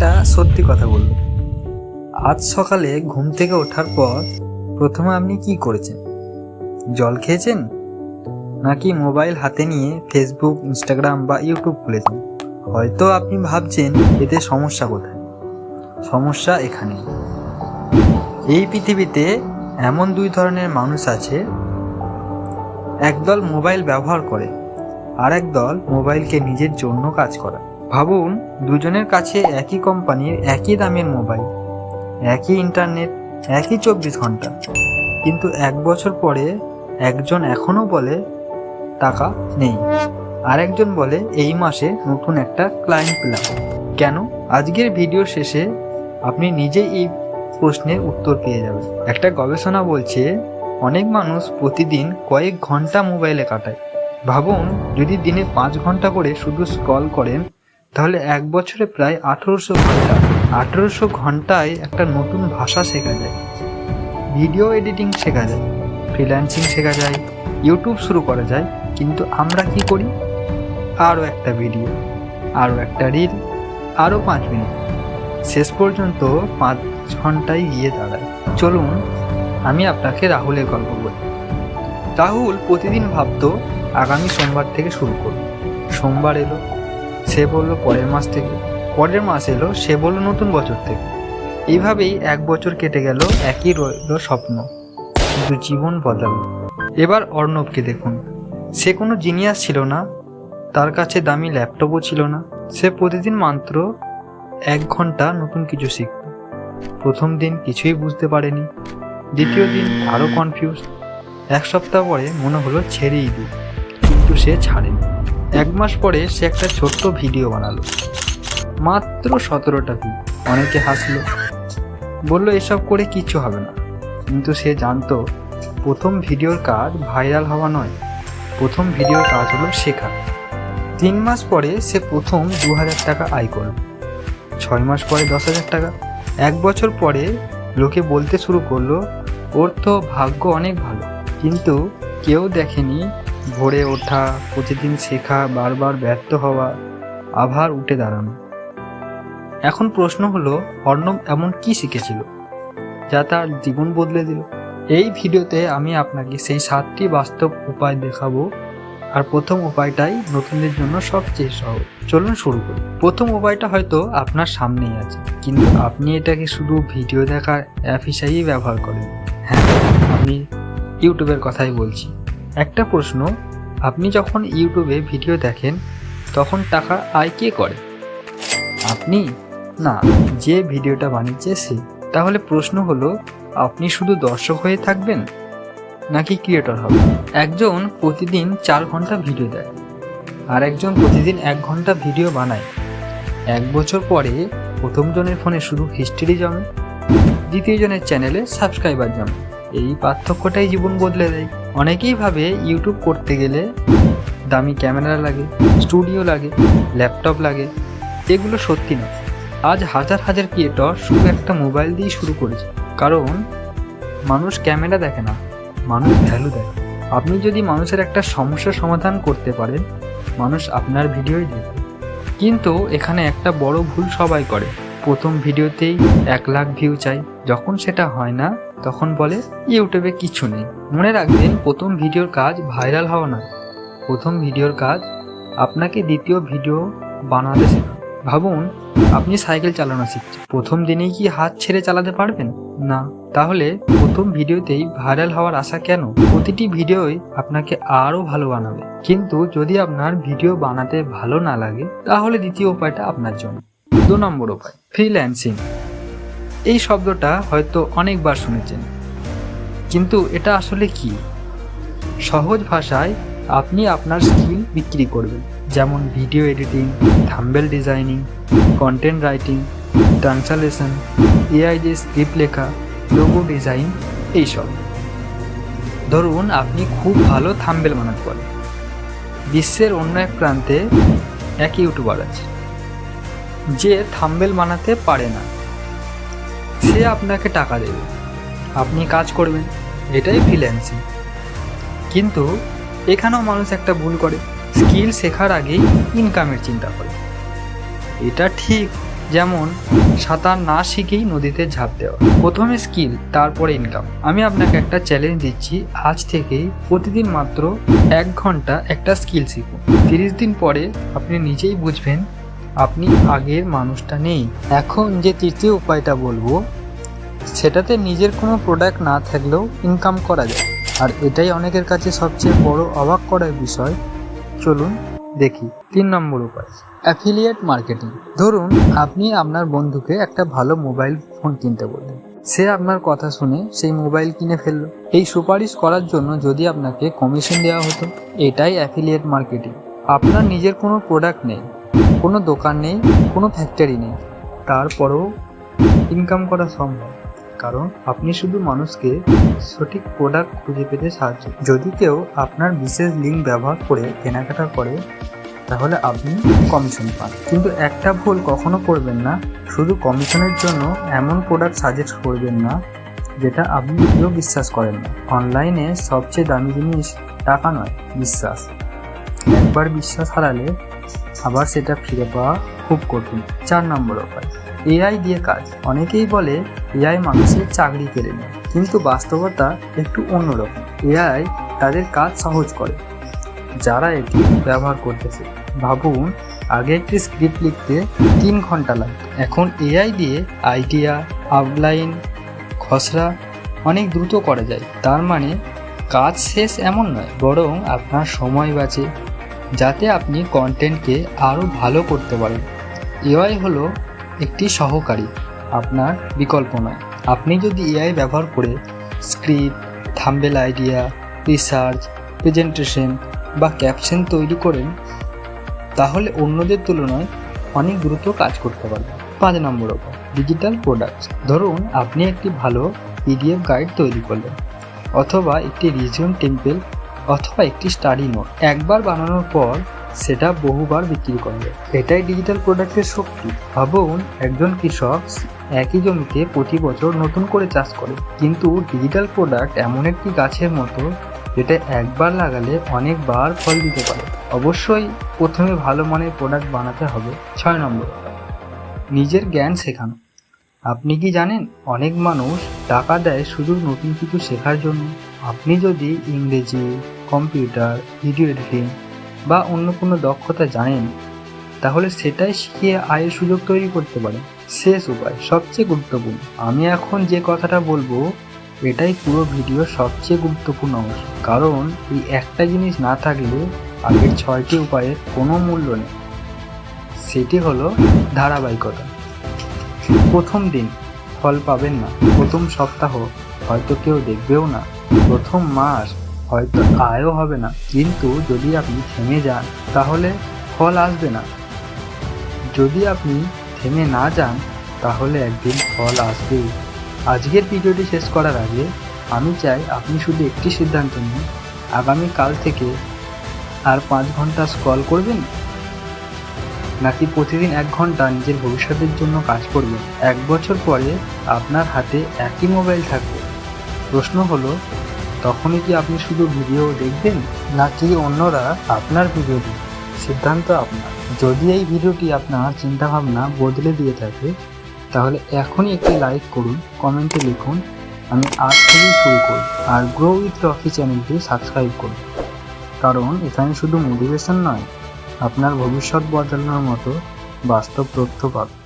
একটা সত্যি কথা বলবো, আজ সকালে ঘুম থেকে ওঠার পর প্রথমে আপনি কি করেছেন? জল খেয়েছেন, নাকি মোবাইল হাতে নিয়ে ফেসবুক, ইনস্টাগ্রাম বা ইউটিউব খুলেছেন? হয়তো আপনি ভাবছেন এতে সমস্যা কোথায়। সমস্যা এখানে, এই পৃথিবীতে এমন দুই ধরনের মানুষ আছে, একদল মোবাইল ব্যবহার করে আর একদল মোবাইলকে নিজের জন্য কাজ করে। ভাবুন, দুজনের কাছে একই কোম্পানির একই দামের মোবাইল, একই ইন্টারনেট, একই 24 ঘন্টা, কিন্তু 1 বছর পরে একজন এখনো বলে টাকা নেই, আর একজন বলে এই মাসে নতুন একটা ক্লায়েন্ট পেলাম। কেন? আজকের ভিডিও শেষে আপনি নিজেই এই প্রশ্নের উত্তর পেয়ে যাবেন। একটা গবেষণা বলছে অনেক মানুষ প্রতিদিন কয়েক ঘন্টা মোবাইলে কাটায়। ভাবুন, যদি দিনে 5 ঘন্টা করে শুধু স্ক্রল করেন, তাহলে 1 বছরে প্রায় 1800 ঘন্টা। 1800 ঘন্টায় একটা নতুন ভাষা শেখা যায়, ভিডিও এডিটিং শেখা যায়, ফ্রিল্যান্সিং শেখা যায়, ইউটিউব শুরু করা যায়। কিন্তু আমরা কি করি? আরও একটা ভিডিও, আরও একটা রিল, আরও 5 মিনিট, শেষ পর্যন্ত 5 ঘন্টায় গিয়ে দাঁড়ায়। চলুন আমি আপনাকে রাহুলের গল্প বলি। রাহুল প্রতিদিন ভাবতো আগামী সোমবার থেকে শুরু করব। সোমবার এলো, সে বলল পরের মাস থেকে, পরের মাস এলো, সে বলল নতুন বছর থেকে। এইভাবেই 1 বছর কেটে গেল, একই রইল স্বপ্ন, কিন্তু জীবন বদলালো। এবার অর্ণবকে দেখুন, সে কোনো জিনিয়াস ছিল না, তার কাছে দামি ল্যাপটপও ছিল না। সে প্রতিদিন মাত্র 1 ঘন্টা নতুন কিছু শিখত। প্রথম দিন কিছুই বুঝতে পারেনি, দ্বিতীয় দিন আরও কনফিউজ। 1 সপ্তাহ পরে মনে হলো ছেড়েই দিই, কিন্তু সে ছাড়েনি। 1 মাস পরে সে একটা ছোট্ট ভিডিও বানালো, মাত্র 17টা ভিউ। অনেকে হাসলো, বলল এসব করে কিছু হবে না, কিন্তু সে জানতো প্রথম ভিডিওর কাজ ভাইরাল হওয়া নয়, প্রথম ভিডিওর কাজ হলো শেখা। 3 মাস পরে সে প্রথম 2000 টাকা আয় করল, 6 মাস পরে 10,000 টাকা। 1 বছর পরে লোকে বলতে শুরু করলো ওর তো ভাগ্য অনেক ভালো। কিন্তু কেউ দেখেনি ভোরে ওঠা, প্রতিদিন শেখা, বারবার ব্যর্থ হওয়া, আবার উঠে দাঁড়ানো। এখন প্রশ্ন হলো, অর্ণব এমন কি শিখেছিল যা তার জীবন বদলে দিল? এই ভিডিওতে আমি আপনাকে সেই 7টি বাস্তব উপায় দেখাবো, আর প্রথম উপায়টাই নতুনদের জন্য সবচেয়ে সহজ। চলুন শুরু করি। প্রথম উপায়টা হয়তো আপনার সামনেই আছে, কিন্তু আপনি এটাকে শুধু ভিডিও দেখার অ্যাপ হিসাবেই ব্যবহার করেন। হ্যাঁ, আমি ইউটিউবের কথাই বলছি। একটা প্রশ্ন, আপনি যখন ইউটিউবে ভিডিও দেখেন তখন টাকা আয় কে করে? আপনি না, যে ভিডিওটা বানিয়েছে সে। তাহলে প্রশ্ন হলো, আপনি শুধু দর্শক হয়ে থাকবেন নাকি ক্রিয়েটর হবেন? একজন প্রতিদিন 4 ঘন্টা ভিডিও দেয়, আর একজন প্রতিদিন 1 ঘন্টা ভিডিও বানায়। 1 বছর পরে প্রথম জনের ফোনে শুধু হিস্ট্রি জমে, দ্বিতীয় জনের চ্যানেলে সাবস্ক্রাইবার জমে। এই পার্থক্যটাই জীবন বদলে দেয়। অনেকেই ভাবে ইউটিউব করতে গেলে দামি ক্যামেরা লাগে, স্টুডিও লাগে, ল্যাপটপ লাগে। এগুলো সত্যি না। আজ হাজার হাজার ক্রিয়েটর শুধু একটা মোবাইল দিয়ে শুরু করেছে, কারণ মানুষ ক্যামেরা দেখে না, মানুষ ভ্যালু দেয়। আপনি যদি মানুষের একটা সমস্যার সমাধান করতে পারেন, মানুষ আপনার ভিডিওই দেখবে। কিন্তু এখানে একটা বড় ভুল সবাই করে, প্রথম ভিডিওতেই 1 লাখ ভিউ চাই। যখন সেটা হয় না তখন বলে ইউটিউবে কিছু নেই। মনে রাখবেন, প্রথম ভিডিওর কাজ ভাইরাল হওয়া নয়, প্রথম ভিডিওর কাজ আপনাকে দ্বিতীয় ভিডিও বানাতে শেখা। ভাবুন, আপনি সাইকেল চালানো শিখছেন, প্রথম দিনেই কি হাত ছেড়ে চালাতে পারবেন? না। তাহলে প্রথম ভিডিওতেই ভাইরাল হওয়ার আশা কেন? প্রতিটি ভিডিওই আপনাকে আরও ভালো বানাবে। কিন্তু যদি আপনার ভিডিও বানাতে ভালো না লাগে, তাহলে দ্বিতীয় উপায়টা আপনার জন্য। 2 নম্বর উপায়, ফ্রিল্যান্সিং। এই শব্দটা হয়তো অনেকবার শুনেছেন, কিন্তু এটা আসলে কি? সহজ ভাষায়, আপনি আপনার স্কিল বিক্রি করবেন, যেমন video editing, thumbnail designing, content writing, translation, AI দিয়ে স্ক্রিপ্ট লেখা, লোগো ডিজাইন, এইসব। ধরুন আপনি খুব ভালো থাম্বনেল বানাতে পারেন, বিশ্বের অন্য এক প্রান্তে এক ইউটিউবার আছে যে থাম্বনেল বানাতে পারে না, সে আপনাকে টাকা দেবে, আপনি কাজ করবেন। এটাই ফ্রিল্যান্সিং। কিন্তু এখানেও মানুষ একটা ভুল করে, স্কিল শেখার আগেই ইনকামের চিন্তা করে। এটা ঠিক, যেমন সাঁতার না শিখেই নদীতে ঝাঁপ দেওয়া। প্রথমে স্কিল, তারপরে ইনকাম। আমি আপনাকে একটা চ্যালেঞ্জ দিচ্ছি, আজ থেকেই প্রতিদিন মাত্র 1 ঘন্টা একটা স্কিল শিখুন। 30 দিন পরে আপনি নিজেই বুঝবেন আপনি আগের মানুষটা নেই। এখন যে তৃতীয় উপায়টা বলবো, সেটাতে নিজের কোনো প্রোডাক্ট না থাকলেও ইনকাম করা যায়, আর এটাই অনেকের কাছে সবচেয়ে বড় অবাক করার বিষয়। চলুন দেখি। 3 নম্বর উপায়, অ্যাফিলিয়েট মার্কেটিং। ধরুন আপনি আপনার বন্ধুকে একটা ভালো মোবাইল ফোন কিনতে বললেন, সে আপনার কথা শুনে সেই মোবাইল কিনে ফেললো। এই সুপারিশ করার জন্য যদি আপনাকে কমিশন দেওয়া হতো, এটাই অ্যাফিলিয়েট মার্কেটিং। আপনার নিজের কোনো প্রোডাক্ট নেই, কোনো দোকান নেই, কোনো ফ্যাক্টরি নেই, তারপরেও ইনকাম করা সম্ভব, কারণ আপনি শুধু মানুষকে সঠিক প্রোডাক্ট খুঁজে পেতে সাহায্য। যদি কেউ আপনার বিশেষ লিঙ্ক ব্যবহার করে কেনাকাটা করে, তাহলে আপনি কমিশন পান। কিন্তু একটা ভুল কখনো করবেন না, শুধু কমিশনের জন্য এমন প্রোডাক্ট সাজেস্ট করবেন না যেটা আপনি নিজেও বিশ্বাস করেন না। অনলাইনে সবচেয়ে দামি জিনিস টাকা নয়, বিশ্বাস। একবার বিশ্বাস হারালে আবার সেটা ফিরে পাওয়া খুব কঠিন। 4 নম্বর উপায়, এআই দিয়ে কাজ। অনেকেই বলে এআই মানুষের চাকরি কেড়ে নেয়, কিন্তু বাস্তবতা একটু অন্যরকম। এআই তাদের কাজ সহজ করে যারা এটি ব্যবহার করতেছে। ভাবুন, আগে একটি স্ক্রিপ্ট লিখতে 3 ঘন্টা লাগতো, এখন এআই দিয়ে আইডিয়া, আউটলাইন, খসড়া অনেক দ্রুত করা যায়। তার মানে কাজ শেষ এমন নয়, বরং আপনার সময় বাঁচে, যাতে আপনি কন্টেন্টকে আরও ভালো করতে পারেন। এআই হলো একটি সহকারী, আপনার বিকল্প নয়। আপনি যদি এআই ব্যবহার করে script, thumbnail idea, research, presentation বা ক্যাপশন তৈরি করেন, তাহলে অন্যদের তুলনায় অনেক দ্রুত কাজ করতে পারবেন। 5 নম্বর উপায়, ডিজিটাল প্রোডাক্টস। ধরুন আপনি একটি ভালো পিডিএফ গাইড তৈরি করলেন, অথবা একটি রিজিউম টেমপ্লেট, অথবা একটি স্টাডি নোট। একবার বানানোর পর সেটা বহুবার বিক্রি করবে, এটাই ডিজিটাল প্রোডাক্টের শক্তি। ভাবুন, একজন কৃষক একই জমিতে প্রতি বছর নতুন করে চাষ করে, কিন্তু ডিজিটাল প্রোডাক্ট এমন একটি গাছের মতো যেটা একবার লাগালে অনেকবার ফল দিতে পারে। অবশ্যই প্রথমে ভালো মানের প্রোডাক্ট বানাতে হবে। 6 নম্বর, নিজের জ্ঞান শেখানো। আপনি কি জানেন, অনেক মানুষ টাকা দেয় শুধু নতুন কিছু শেখার জন্য। আপনি যদি ইংরেজি, কম্পিউটার, ভিডিও এডিটিং বা অন্য কোনো দক্ষতা জানেন, তাহলে সেটাই শিখিয়ে আয়ের সুযোগ তৈরি করতে পারেন। শেষ উপায়, সবচেয়ে গুরুত্বপূর্ণ। আমি এখন যে কথাটা বলবো, এটাই পুরো ভিডিওর সবচেয়ে গুরুত্বপূর্ণ অংশ, কারণ এই একটা জিনিস না থাকলে আগের 6টি উপায়ের কোনো মূল্য নেই। সেটি হলো ধারাবাহিকতা। প্রথম দিন ফল পাবেন না, প্রথম সপ্তাহ হয়তো কেউ দেখবেও না, প্রথম মাস হয়তো আয়ও হবে না, কিন্তু যদি আপনি থেমে যান তাহলে ফল আসবে না। যদি আপনি থেমে না যান, তাহলে একদিন ফল আসবেই। আজকের ভিডিওটি শেষ করার আগে আমি চাই আপনি শুধু একটি সিদ্ধান্ত নিন, আগামীকাল থেকে আর 5 ঘন্টা স্ক্রল করবেন, নাকি প্রতিদিন 1 ঘন্টা নিজের ভবিষ্যতের জন্য কাজ করবেন। 1 বছর পরে আপনার হাতে একই মোবাইল থাকবে। প্রশ্ন হলো, তখনই কি আপনি শুধু ভিডিও দেখবেন, নাকি অন্যরা আপনার ভিডিও দেখবেন? সিদ্ধান্ত আপনার। যদি এই ভিডিওটি আপনার চিন্তাভাবনা বদলে দিয়ে থাকে, তাহলে এখনই একটি লাইক করুন, কমেন্টে লিখুন আমি আজ থেকেই শুরু করব, আর গ্রো উইথ রকি চ্যানেলটি সাবস্ক্রাইব করুন, কারণ এখানে শুধু মোটিভেশন নয়, আপনার ভবিষ্যৎ বদলানোর মতো বাস্তব তথ্য পাবেন।